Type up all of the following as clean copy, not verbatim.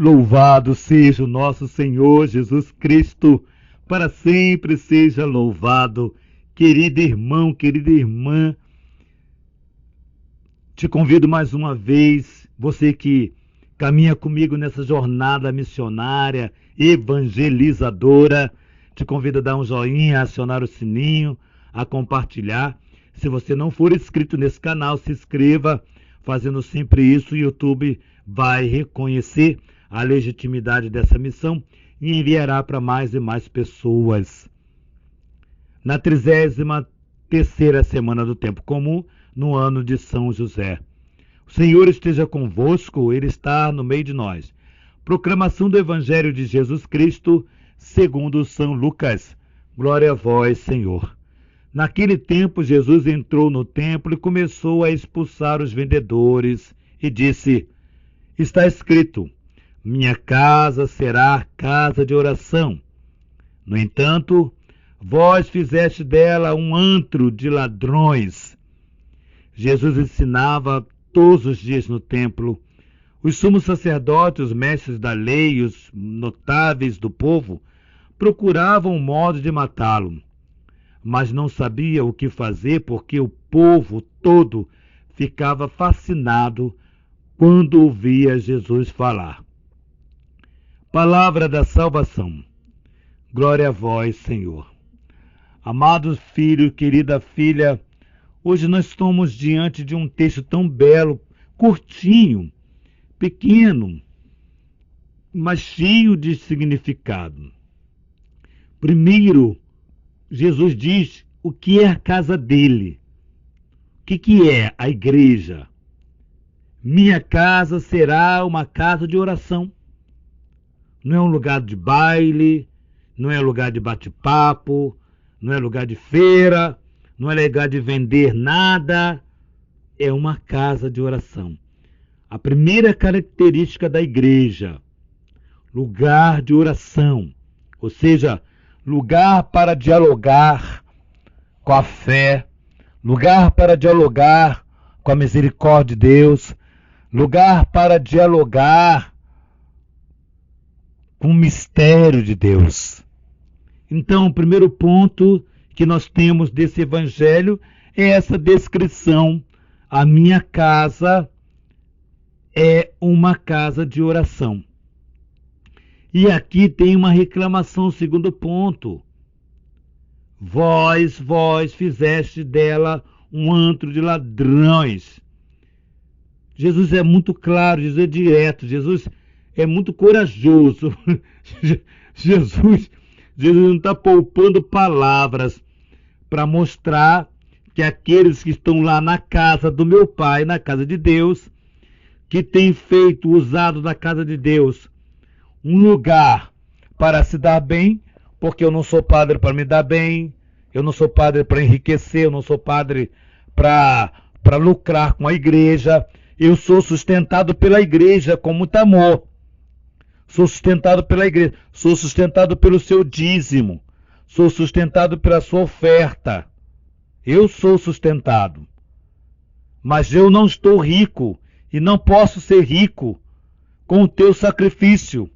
Louvado seja o nosso Senhor Jesus Cristo, para sempre seja louvado. Querido irmão, querida irmã, te convido mais uma vez, você que caminha comigo nessa jornada missionária, evangelizadora, te convido a dar um joinha, a acionar o sininho, a compartilhar. Se você não for inscrito nesse canal, se inscreva. Fazendo sempre isso, o YouTube vai reconhecer a legitimidade dessa missão e enviará para mais e mais pessoas. Na 33ª semana do Tempo Comum, no ano de São José. O Senhor esteja convosco, Ele está no meio de nós. Proclamação do Evangelho de Jesus Cristo, segundo São Lucas. Glória a vós, Senhor. Naquele tempo, Jesus entrou no templo e começou a expulsar os vendedores e disse: está escrito, minha casa será casa de oração. No entanto, vós fizeste dela um antro de ladrões. Jesus ensinava todos os dias no templo. Os sumos sacerdotes, os mestres da lei e os notáveis do povo procuravam um modo de matá-lo, mas não sabia o que fazer porque o povo todo ficava fascinado quando ouvia Jesus falar. Palavra da salvação. Glória a vós, Senhor. Amado filho, querida filha, hoje nós estamos diante de um texto tão belo, curtinho, pequeno, mas cheio de significado. Primeiro, Jesus diz o que é a casa dele. O que é a igreja? Minha casa será uma casa de oração. Não é um lugar de baile, não é lugar de bate-papo, não é lugar de feira, não é lugar de vender nada. É uma casa de oração. A primeira característica da igreja, lugar de oração, ou seja, lugar para dialogar com a fé, lugar para dialogar com a misericórdia de Deus, lugar para dialogar com o mistério de Deus. Então, o primeiro ponto que nós temos desse evangelho é essa descrição. A minha casa é uma casa de oração. E aqui tem uma reclamação, segundo ponto. Vós fizeste dela um antro de ladrões. Jesus é muito claro, Jesus é direto, Jesus é muito corajoso. Jesus não está poupando palavras para mostrar que aqueles que estão lá na casa do meu Pai, na casa de Deus, que têm usado da casa de Deus um lugar para se dar bem, porque eu não sou padre para me dar bem, eu não sou padre para enriquecer, eu não sou padre para lucrar com a igreja, eu sou sustentado pela igreja com muito amor, sou sustentado pela igreja, sou sustentado pelo seu dízimo, sou sustentado pela sua oferta, eu sou sustentado, mas eu não estou rico e não posso ser rico com o teu sacrifício.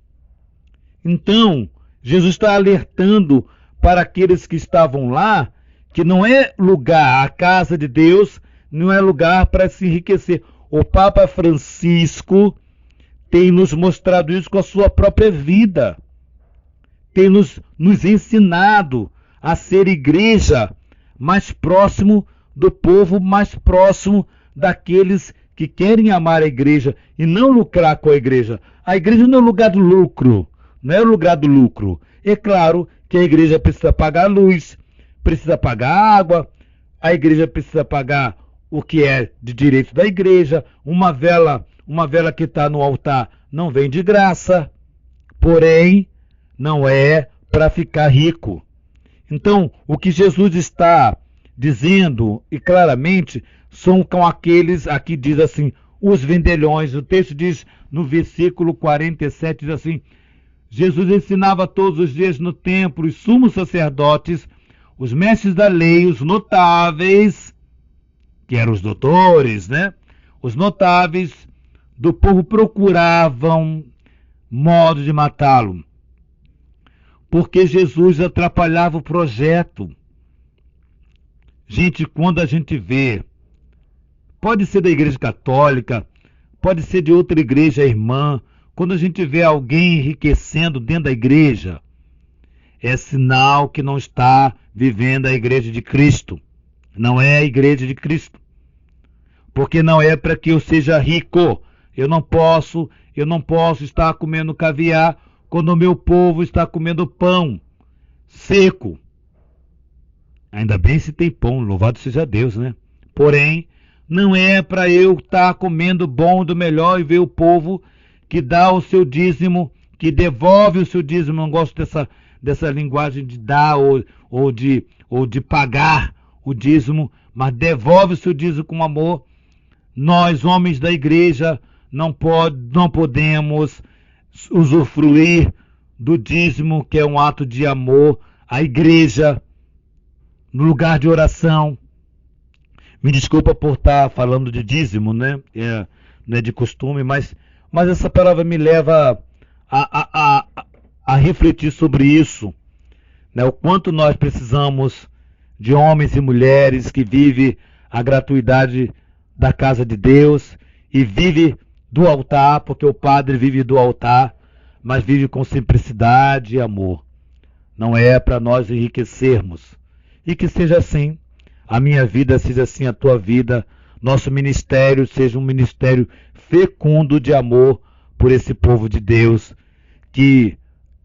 Então, Jesus está alertando para aqueles que estavam lá que não é lugar, a casa de Deus não é lugar para se enriquecer. O Papa Francisco tem nos mostrado isso com a sua própria vida. Tem nos ensinado a ser igreja mais próximo do povo, mais próximo daqueles que querem amar a igreja e não lucrar com a igreja. A igreja não é lugar do lucro, não é o lugar do lucro. É claro que a igreja precisa pagar luz, precisa pagar água, a igreja precisa pagar o que é de direito da igreja. Uma vela que está no altar não vem de graça, porém não é para ficar rico. Então, o que Jesus está dizendo, e claramente, são com aqueles, aqui diz assim, os vendilhões. O texto diz, no versículo 47, diz assim: Jesus ensinava todos os dias no templo os sumos sacerdotes, os mestres da lei, os notáveis, que eram os doutores, né? Os notáveis do povo procuravam modo de matá-lo, porque Jesus atrapalhava o projeto. Gente, quando a gente vê, pode ser da Igreja Católica, pode ser de outra igreja irmã, quando a gente vê alguém enriquecendo dentro da igreja, é sinal que não está vivendo a igreja de Cristo. Não é a igreja de Cristo. Porque não é para que eu seja rico. Eu não posso estar comendo caviar quando o meu povo está comendo pão seco. Ainda bem se tem pão, louvado seja Deus, né? Porém, não é para eu estar comendo bom do melhor e ver o povo que dá o seu dízimo, que devolve o seu dízimo. Não gosto dessa linguagem de dar ou de pagar o dízimo, mas devolve o seu dízimo com amor. Nós, homens da igreja, não podemos usufruir do dízimo, que é um ato de amor à igreja, no lugar de oração. Me desculpa por estar falando de dízimo, né? Não é de costume, mas essa palavra me leva a refletir sobre isso, né? O quanto nós precisamos de homens e mulheres que vivem a gratuidade da casa de Deus e vive do altar, porque o padre vive do altar, mas vive com simplicidade e amor. Não é para nós enriquecermos. E que seja assim, a minha vida seja assim a tua vida, nosso ministério seja um ministério fecundo de amor por esse povo de Deus, que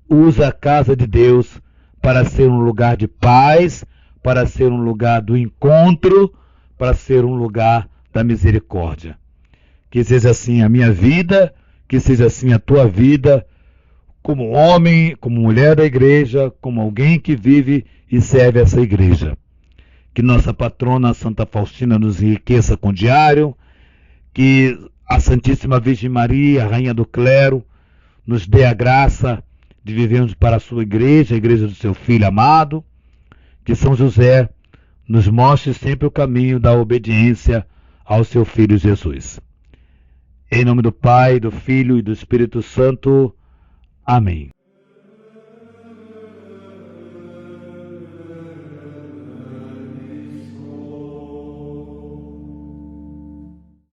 usa a casa de Deus para ser um lugar de paz, para ser um lugar do encontro, para ser um lugar da misericórdia. Que seja assim a minha vida, que seja assim a tua vida, como homem, como mulher da igreja, como alguém que vive e serve essa igreja. Que nossa patrona Santa Faustina nos enriqueça com diário, que a Santíssima Virgem Maria, Rainha do Clero, nos dê a graça de vivermos para a sua igreja, a igreja do seu Filho amado, que São José nos mostre sempre o caminho da obediência ao seu Filho Jesus. Em nome do Pai, do Filho e do Espírito Santo. Amém.